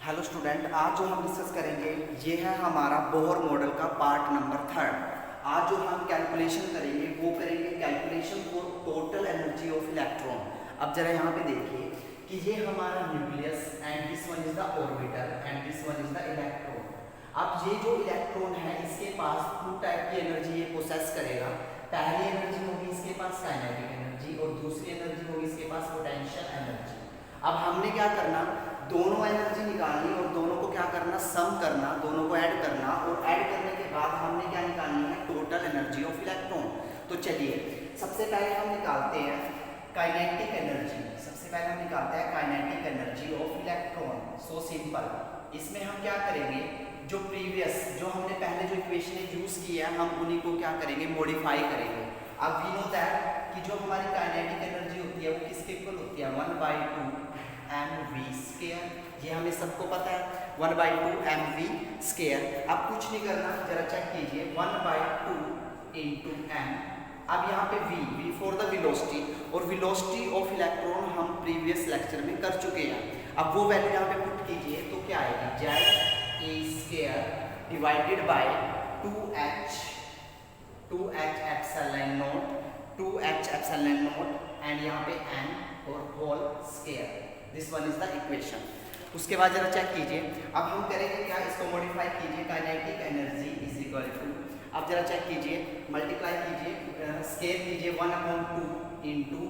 Hello student, आज जो हम डिस्कस करेंगे ये है हमारा बोहर मॉडल का पार्ट नंबर 3। आज जो हम कैलकुलेशन करेंगे वो करेंगे calculation for total energy of electron. अब जरा यहाँ पे देखिए कि ये हमारा nucleus and this one is the orbiter and this one is the electron. अब ये जो इलेक्ट्रॉन है इसके पास टू टाइप की एनर्जी ये पोसेस करेगा। पहली एनर्जी होगी इसके पास काइनेटिक एनर्जी और दूसरी एनर्जी होगी इसके पास पोटेंशियल एनर्जी। अब हमने क्या करना, दोनों एनर्जी निकालनी और दोनों को क्या करना, सम करना, दोनों को ऐड करना और ऐड करने के बाद हमने क्या निकालनी है, टोटल एनर्जी ऑफ इलेक्ट्रॉन। तो चलिए सबसे पहले हम निकालते हैं काइनेटिक एनर्जी। सबसे पहले हम निकालते हैं kinetic energy of electron. So simple. इसमें हम क्या करेंगे, जो प्रीवियस जो हमने पहले जो इक्वेशन यूज की है हम उन्हीं को क्या करेंगे, मॉडिफाई करेंगे। अब वी नो दैट कि जो हमारी काइनेटिक एनर्जी होती है वो किसके इक्वल होती है, 1/2 mv स्क्वायर। ये हमें सबको पता है 1/2 mv स्क्वायर। अब कुछ नहीं करना, जरा चेक कीजिए 1/2 into m। अब यहाँ पे v फॉर द वेलोसिटी, और वेलोसिटी ऑफ इलेक्ट्रॉन हम प्रीवियस लेक्चर में कर चुके हैं। अब वो वैल्यू यहाँ पे पुट कीजिए तो क्या आएगी, z a square divided by 2h epsilon naught 2h epsilon naught and यहाँ पे n और whole square. This one is the equation. उसके बाद जरा चेक कीजिए, अब हम करेंगे क्या, इसको मॉडिफाई कीजिए, kinetic energy is equal to, अब जरा चेक कीजिए, मल्टीप्लाई कीजिए, स्क्वायर कीजिए 1/2 इंटू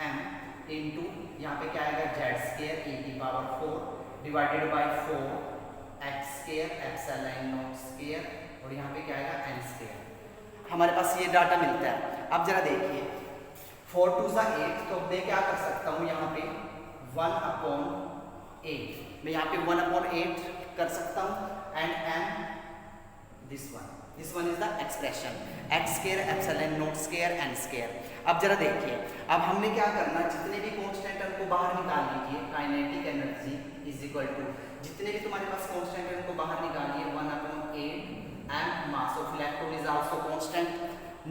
m इंटू यहाँ पे क्या आएगा z स्क्वायर e की power 4 divided bye 4h square epsilon naught square और यहाँ पे क्या आएगा n स्क्वायर। हमारे पास ये डाटा मिलता है। अब जरा देखिए 4 2 8, तो मैं क्या कर सकता हूँ, यहाँ पे 1/8, मैं यहाँ पे 1/8 कर सकता हूँ and m this one is the expression x square epsilon naught square n square. अब जरा देखिए, अब हमने क्या करना, जितने भी कांस्टेंट है उनको बाहर निकाल लीजिए। Kinetic energy is equal to, जितने भी तुम्हारे पास कांस्टेंट है उनको बाहर निकालिए, 1/8 m mass of electron is also constant.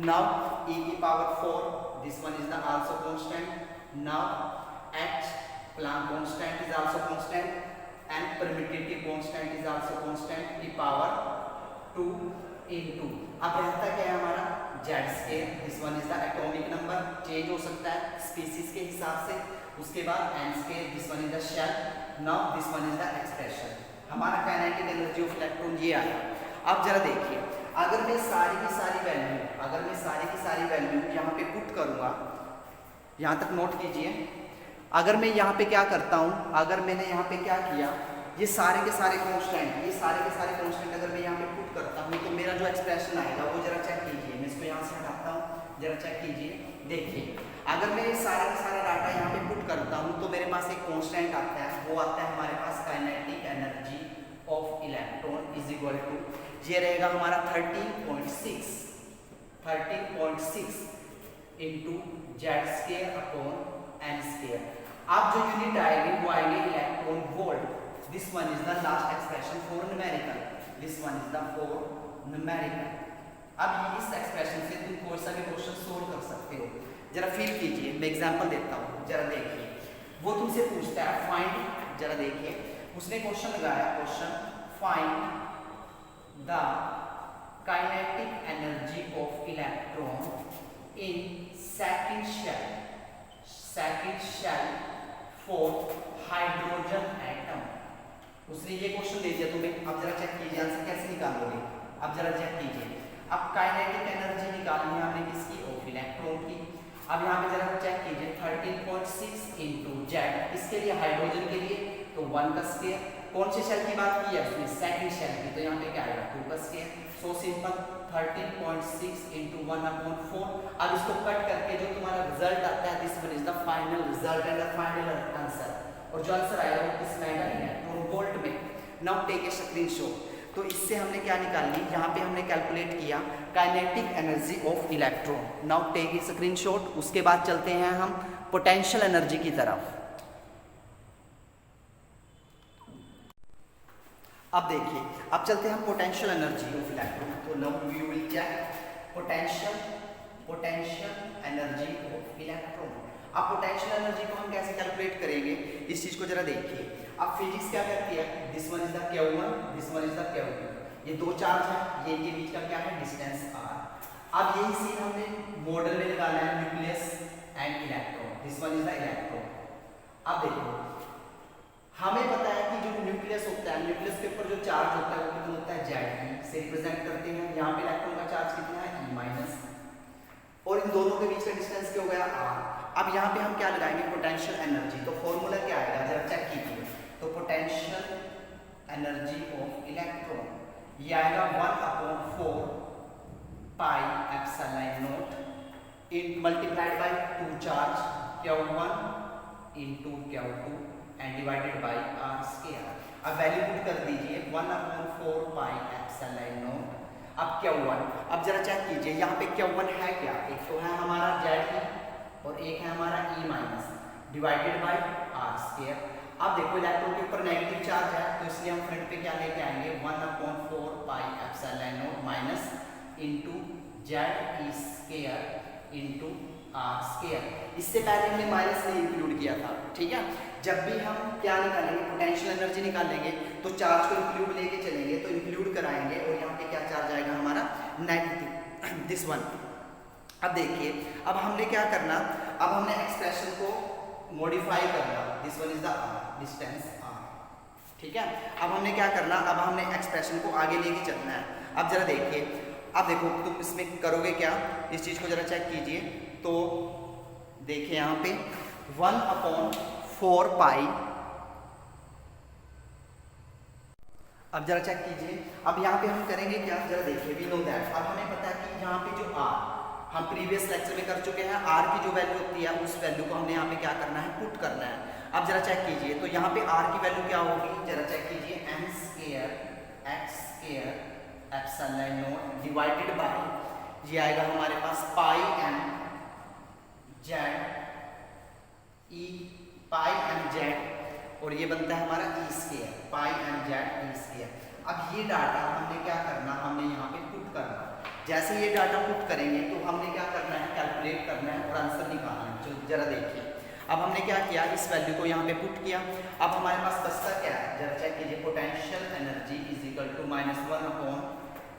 Now e की power 4, this one is the also constant. Now h Planck constant is also constant and permittivity constant is also constant की power 2 into, अब रहता क्या है हमारा z square, this one is the atomic number, change हो सकता है species के हिसाब से। उसके बाद n square, this one is the shell. Now this one is the expression. हमारा काइनेटिक एनर्जी ऑफ इलेक्ट्रॉन ये आया। अब जरा देखिए, अगर मैं सारी की सारी वैल्यू यहाँ पे पुट करूँगा, यहाँ तक नोट कीजिए, अगर मैं यहाँ पे क्या करता हूँ, अगर मैंने यहाँ पे क्या किया, ये सारे के सारे कांस्टेंट अगर मैं यहाँ पे पुट करता हूँ तो मेरा जो एक्सप्रेशन आएगा वो जरा चेक कीजिए। मैं इसको यहाँ से हटाता हूँ, जरा चेक कीजिए। देखिए अगर मैं सारा का सारा डाटा यहाँ पे पुट करता हूँ तो मेरे पास एक कांस्टेंट आता है, वो आता है हमारे पास kinetic energy of electron is equal to, ये रहेगा हमारा 13.6 into Z square upon n square. अब जो यूनिट आएगी वो आएगी electron volt. This one is the last expression for numerical, this one is the for numerical. अब इस एक्सप्रेशन से तुम कोई सा भी क्वेश्चन सोल्व कर सकते हो। जरा फील कीजिए, मैं एग्जांपल देता हूँ, जरा देखिए। वो तुमसे पूछता है फाइंड, जरा देखिए उसने क्वेश्चन लगाया, question find the kinetic energy of electron in second shell for hydrogen atom. उसने ये क्वेश्चन दे दिया तुम्हें। अब जरा चेक कीजिए आंसर कैसे निकालोगे। अब जरा चेक कीजिए, अब काइनेटिक एनर्जी निकालनी है हमने किसकी, ऑफ इलेक्ट्रॉन की। अब यहाँ पे जरा चेक कीजिए 13.6 इंटू जेड, इसके लिए हाइड्रोजन के लिए तो 1 का स्क्वायर। कौन से शेल की बात की है उसने, सेकंड शेल की, तो यहाँ पे क्या आएगा 2 का स्क्वायर। So simple 13.6 into 1/4। अब इसको कट करके जो तुम्हारा रिजल्ट आता है, this one is the final result and the final answer. और जो आंसर आएगा वो किस में आएगा, इलेक्ट्रॉन वोल्ट में। Now take a screenshot. तो इससे हमने क्या निकाली, यहाँ पे हमने कैलकुलेट किया kinetic energy of electron. Now take a screenshot. उसके बाद चलते हैं हम पोटेंशियल एनर्जी की तरफ। अब देखिए, अब चलते हैं हम पोटेंशियल एनर्जी ऑफ इलेक्ट्रॉन। तो now we will check potential energy of electron. अब पोटेंशियल एनर्जी को हम कैसे कैलकुलेट करेंगे, इस चीज को जरा देखिए। अब फिजिक्स क्या करती है, this one is the Q1, this one is the Q2, ये दो चार्ज है, ये इनके बीच का क्या है डिस्टेंस r। अब यही सीन हमने मॉडल में निकाला है, nucleus and electron, this one is the electron. अब देखो हमें पता है कि जो न्यूक्लियस होता है, न्यूक्लियस के ऊपर जो चार्ज होता है वो कितना होता है, Ze से रिप्रेजेंट करते हैं। यहाँ पे इलेक्ट्रॉन का चार्ज कितना है, E-, और इन दोनों के बीच का डिस्टेंस क्या हो गया, r। अब यहाँ पे हम क्या लगाएंगे, पोटेंशियल एनर्जी। तो फॉर्मूला क्या आएगा, जरा चेक कीजिए। तो पोटेंशियल एनर्जी ऑफ इलेक्ट्रॉन ये आएगा 1/4 पाई epsilon not in multiplied by 2 charge Q1 into Q2 and divided by r square. अब वैल्यू पुट कर दीजिए 1/4 पाई एप्सिलॉन नॉट। अब Q1, अब जरा चेक कीजिए यहाँ पे Q1 है क्या, एक तो है हमारा Ze और एक है हमारा E- divided by r square. अब देखो इलेक्ट्रॉन के ऊपर नेगेटिव चार्ज है तो इसलिए हम फ्रंट पे क्या लेके आएंगे 1/4 पाई epsilon not minus into Ze square into r square. इससे पहले हमने माइनस नहीं इंक्लूड किया था, ठीक है। जब भी हम क्या निकालेंगे, पोटेंशियल एनर्जी निकालेंगे तो चार्ज को इंक्लूड लेके चलेंगे, तो इंक्लूड कराएंगे और यहाँ पे क्या चार्ज आएगा हमारा नेगेटिव, दिस वन। अब देखिए अब हमने क्या करना, अब हमने एक्सप्रेशन को मॉडिफाई करना, this one is the distance r, ठीक है। अब हमने क्या करना, अब हमने एक्सप्रेशन को आगे लेके चलना है। अब जरा देखिए, अब देखो तुम इसमें करोगे क्या, इस चीज को जरा चेक कीजिए। तो देखिए यहाँ पे 1/4 पाई, अब जरा चेक कीजिए। अब यहाँ पे हम करेंगे क्या, जरा देखिए, वी नो दैट, अब हमें पता है कि यहाँ पे जो r हम प्रीवियस लेक्चर में कर चुके हैं, r की जो वैल्यू होती है उस वैल्यू को हमने यहाँ पे क्या करना है, पुट करना है। अब जरा चेक कीजिए, तो यहाँ पे r की वैल्यू क्या होगी, जरा चेक कीजिए, m square x square epsilon not divided by, ये आएगा हमारे पास पाई m z, और ये बनता है हमारा e स्क्वायर, पाई m z e स्क्वायर। अब ये डाटा हमने क्या करना, हमने यहाँ पे पुट करना। जैसे ये डाटा पुट करेंगे तो हमने क्या करना है, कैलकुलेट करना है और आंसर निकालना है। तो जरा देखिए, अब हमने क्या किया, इस वैल्यू को यहाँ पे पुट किया। अब हमारे पास बचता क्या है, जरा चेक कीजिए, potential energy is equal to -1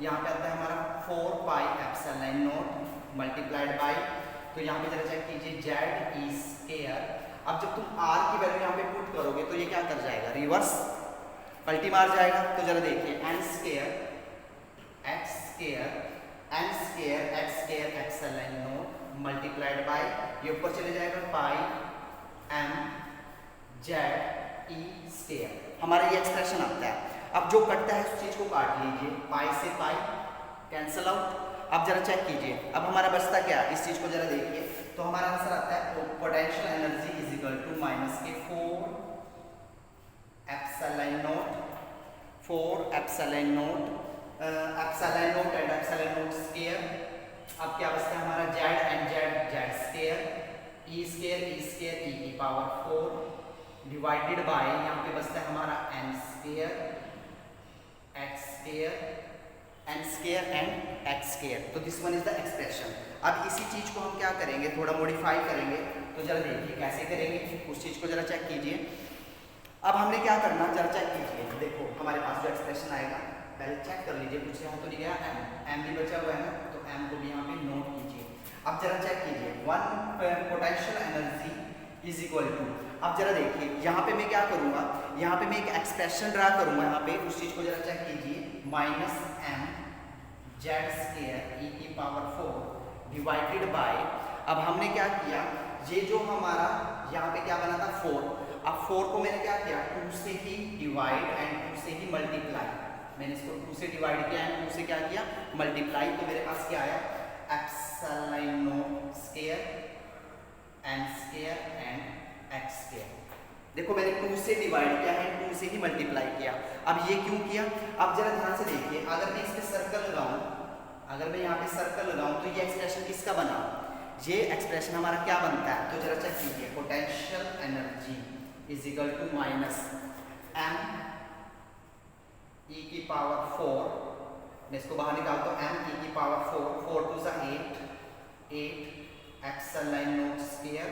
यहाँ पे आता है हमारा 4 pi epsilon naught multiplied by, तो यहाँ पे जरा चेक कीजिए Ze स्क्वायर। अब जब तुम r की वैल्यू यहाँ पे पुट करोगे तो ये क्या कर जाएगा, रिवर्स पलटी मार जाएगा। तो जरा देखिए n square x square epsilon naught multiplied bye, ये ऊपर चले जाएगा पाई m z e स्क्वायर, हमारा ये एक्सप्रेशन आता है। अब जो कटता है उस चीज को काट लीजिए, पाई से पाई कैंसल आउट। अब जरा चेक कीजिए, अब हमारा बचता क्या, इस चीज को जरा देखिए, तो हमारा आंसर आता है potential energy is equal to -4 epsilon naught and epsilon naught square. अब क्या बचता है हमारा Z and Z square, e square e की पावर 4 डिवाइडेड बाय, यहाँ पे बचता है हमारा n square and x square. तो this one is the expression. अब इसी चीज को हम क्या करेंगे, थोड़ा मॉडिफाई करेंगे। तो जरा देखिए कैसे करेंगे, उस चीज को जरा चेक कीजिए। अब हमने क्या करना, जरा चेक कीजिए, देखो हमारे पास जो एक्सप्रेशन आएगा पहले चेक कर लीजिए, कुछ यहाँ तो नहीं गया, m भी बचा हुआ है ना, तो m को भी यहाँ पे नोट कीजिए। अब जरा चेक कीजिए, 1 potential energy is equal to, अब जरा देखिए यहाँ पे मैं क्या करूँगा, यहाँ पे मैं एक एक्सप्रेशन ड्रा करूँगा, यहाँ पे उस चीज को जरा चेक कीजिए, -m Z स्क्वायर e की पावर 4 डिवाइडेड बाय, अब हमने क्या किया, ये जो हमारा यहाँ पे क्या बना था 4, अब 4 को मैंने क्या किया, 2 से ही डिवाइड एंड 2 से ही मल्टीप्लाई, मैंने इसको 2 से डिवाइड किया एंड 2 से क्या किया, मल्टीप्लाई। तो मेरे पास क्या आया, epsilon naught square n square and x square. देखो मैंने 2 से डिवाइड किया है, 2 से ही मल्टीप्लाई किया। अब ये क्यों किया, अब जरा ध्यान से देखिए, अगर मैं इस पे सर्कल लगाऊं, अगर मैं यहाँ पे सर्कल लगाऊं तो ये एक्सप्रेशन किसका बना, ये एक्सप्रेशन हमारा क्या बनता है, तो जरा चेक कीजिए, potential energy is equal to -m e की पावर 4, मैं इसको बाहर निकालता हूँ, m e की पावर 4 2 सा 8 एप्सिलॉन नॉट स्क्वायर,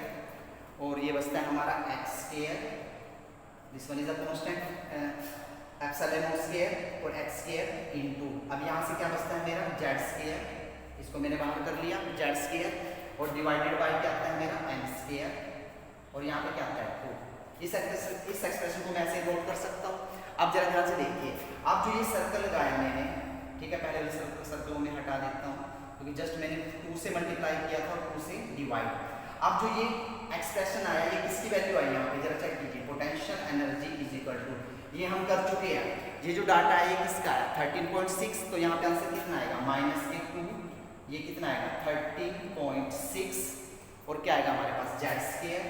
और ये बचता है हमारा x square this one is the constant epsilon naught square और x स्क्वायर इनटू, अब यहाँ से क्या बचता है मेरा z स्क्वायर, इसको मैंने बाहर कर लिया z स्क्वायर, और डिवाइडेड बाय क्या आता है मेरा n स्क्वायर, और यहाँ पे क्या आता है 2। इस एक्सप्रेशन को मैं ऐसे नोट कर सकता हूँ। अब जरा ध्यान से देखिए, अब जो ये सर्कल लगाया मैंने, ठीक है, पहले वाले सर्कल में हटा देता हूँ क्योंकि जस्ट मैंने 2 से मल्टीप्लाई किया था और 2 से डिवाइड। अब जो ये एक्सप्रेशन आया, ये किसकी वैल्यू आई यहाँ पे, जरा चेक कीजिए, potential energy is equal to, ये हम कर चुके हैं, ये जो डाटा है ये किसका है 13.6, तो यहाँ पे आंसर कितना आएगा माइनस के 2, ये कितना आएगा 13.6, और क्या आएगा हमारे पास z square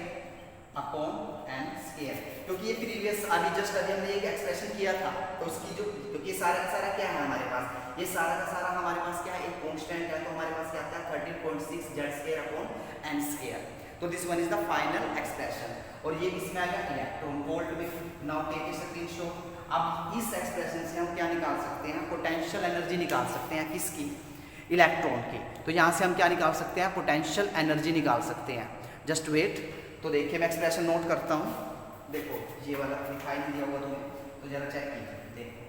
upon n square, क्योंकि ये प्रीवियस अभी हमने एक एक्सप्रेशन किया था, तो उसकी जो, क्योंकि ये सारा का सारा क्या है हमारे पास, ये सारा का सारा हमारे पास क्या है एक कांस्टेंट है, तो हमारे पास क्या आता है 13.6 z square upon n square. तो this one is the final expression, और ये इसमें आ गया इलेक्ट्रॉन वोल्ट में। Now take a screenshot. अब इस एक्सप्रेशन से हम क्या निकाल सकते हैं, पोटेंशियल एनर्जी निकाल सकते हैं, किसकी, इलेक्ट्रॉन की। तो यहाँ से हम क्या निकाल सकते हैं, पोटेंशियल एनर्जी निकाल सकते हैं। जस्ट वेट, तो देखिए मैं एक्सप्रेशन नोट करता हूँ, देखो ये वाला दिखाई नहीं दिया होगा तुम्हें, तो जरा चेक कीजिए, देखो,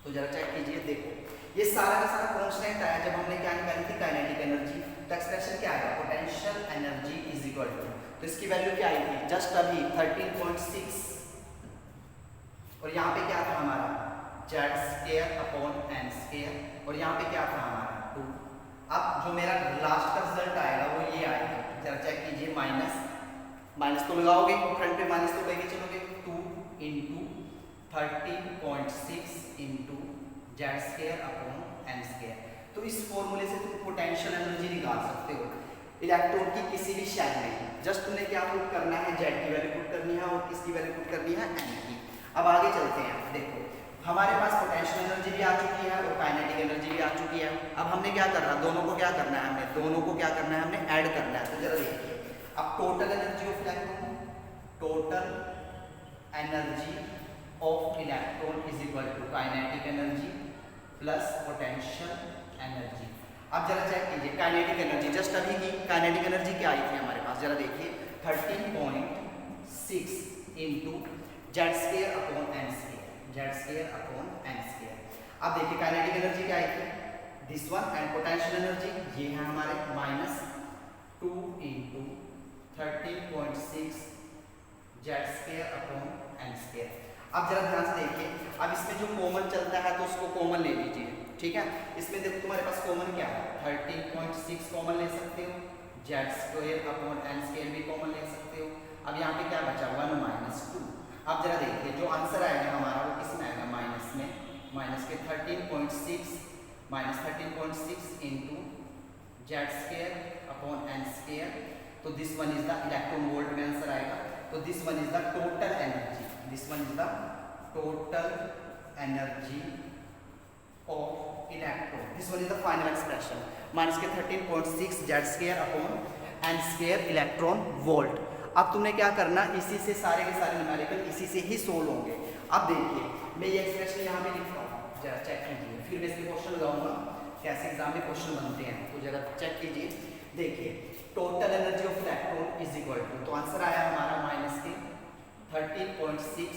तो जरा चेक कीजिए, देखो ये सारा का सारा कांस्टेंट आया जब हमने क्या निकाली थी काइनेटिक एनर्जी, तो एक्सप्रेशन क्या आएगा potential energy is equal to, तो इसकी वैल्यू क्या आई थी जस्ट अभी 13.6, और यहाँ पे क्या था हमारा z square upon n square, और यहाँ पे क्या था हमारा 2। अब जो मेरा लास्ट का रिजल्ट आएगा वो ये आएगा, जरा चेक कीजिए, माइनस तो लगाओगे, फ्रंट पे माइनस तो लेके चलोगे, 2 into 13.6 into z square upon n square. तो इस फॉर्मूले से तुम पोटेंशियल एनर्जी निकाल सकते हो इलेक्ट्रॉन की किसी भी शेल में। जस्ट तुमने क्या पुट करना है, z की वैल्यू पुट करनी है और किसकी वैल्यू पुट करनी है, n की। अब आगे चलते हैं, देखो हमारे पास पोटेंशियल एनर्जी भी आ चुकी है और काइनेटिक एनर्जी भी आ चुकी है। अब हमने क्या करना है, दोनों को क्या करना है, हमने दोनों को क्या करना है, हमने ऐड करना है। तो जरा देखिए, अब total energy of electron, total energy of electron is equal to kinetic energy plus potential energy. अब जरा चेक कीजिए काइनेटिक एनर्जी, जस्ट अभी की काइनेटिक एनर्जी क्या आई थी हमारे पास, जरा देखिए 13.6 into z square upon n square, z square upon n square. अब देखिए काइनेटिक एनर्जी क्या आई थी this one, and potential energy ये है हमारे -2 into 13.6 z square upon n square. अब जरा ध्यान से देखिए, अब इसमें जो कॉमन चलता है तो उसको कॉमन ले लीजिए, ठीक है। इसमें देखो तुम्हारे पास कॉमन क्या है, 13.6 कॉमन ले सकते हो, z square upon n square भी कॉमन ले सकते हो। अब यहाँ पे क्या बचा 1 - 2। अब जरा देखिए जो आंसर आएगा हमारा वो किस में आएगा, माइनस में, माइनस के 13.6 into z square upon n square. तो this one is the electron volt में आंसर आएगा। तो this one is the total energy, this one is the total energy of electron, this one is the final expression, minus के 13.6 z square upon n square electron volt. अब तुमने क्या करना, इसी से सारे के सारे न्यूमेरिकल इसी से ही सोल्व होंगे। अब देखिए मैं ये एक्सप्रेशन यहाँ पे लिखता हूँ, जरा चेक कीजिए, फिर मैं इसके क्वेश्चन लगाऊंगा कैसे एग्जाम में क्वेश्चन बनते हैं, तो जरा चेक कीजिए। देखिए total energy of electron is equal to, तो आंसर आया हमारा माइनस के 13.6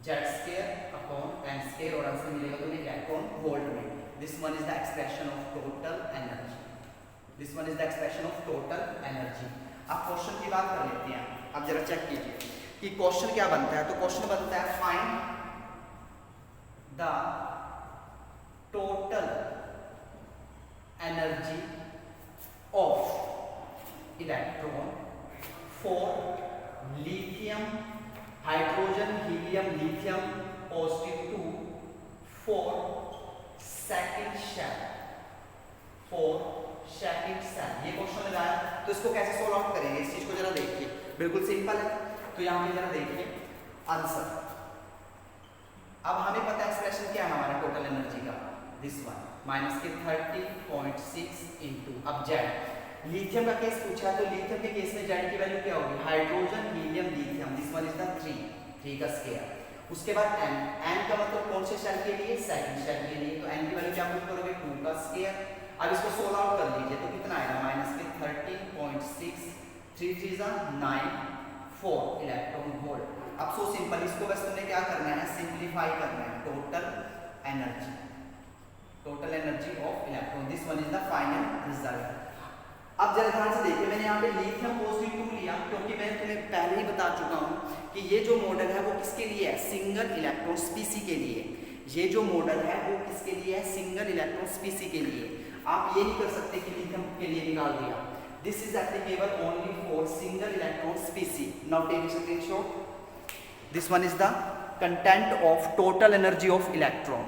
z square upon n square, और आंसर मिलेगा तुम्हें इलेक्ट्रॉन वोल्ट में। This one is the expression of total energy, this one is the expression of total energy. अब question की बात कर लेते हैं। अब जरा चेक कीजिए कि क्वेश्चन क्या बनता है, तो क्वेश्चन बनता है find the total energy of electron for lithium hydrogen helium lithium positive 2 for second shell, ये क्वेश्चन लगाया। तो इसको कैसे सोल्व आउट करेंगे, इस चीज को जरा देखिए, बिल्कुल सिंपल है। तो यहाँ पे जरा देखिए आंसर, अब हमें पता है एक्सप्रेशन क्या है हमारा टोटल एनर्जी का, दिस वन माइनस के 30.6 इंटू, अब जेड लिथियम का केस पूछा, तो लिथियम के केस में जेड की वैल्यू क्या होगी, hydrogen helium lithium, this one is the 3 का स्क्वायर। उसके बाद n का मतलब कौन से शेल के लिए, सेकंड शेल के लिए, तो n की वैल्यू क्या पुट करोगे 2 का स्क्वायर। अब इसको सोल्व आउट कर लीजिए, तो कितना आएगा माइनस के 13.6, 3 3 9, 4 इलेक्ट्रॉन वोल्ट। अब सो सिंपल, इसको बस तुम्हें क्या करना है, सिंप्लीफाई करना है, total energy of electron, this one is the final result. अब जरा ध्यान से देखिए, मैंने यहाँ पे लिथियम पॉजिटिव 2 लिया क्योंकि मैं तुम्हें पहले ही बता चुका हूँ कि ये जो मॉडल है वो किसके लिए है, सिंगल इलेक्ट्रॉन स्पीसी के लिए। ये जो मॉडल है वो किसके लिए है, सिंगल इलेक्ट्रॉन स्पीसी के लिए। आप ये नहीं कर सकते कि लिथियम के लिए निकाल दिया। This is applicable only for single electron species. Now take a screenshot. This one is the content of total energy of electron.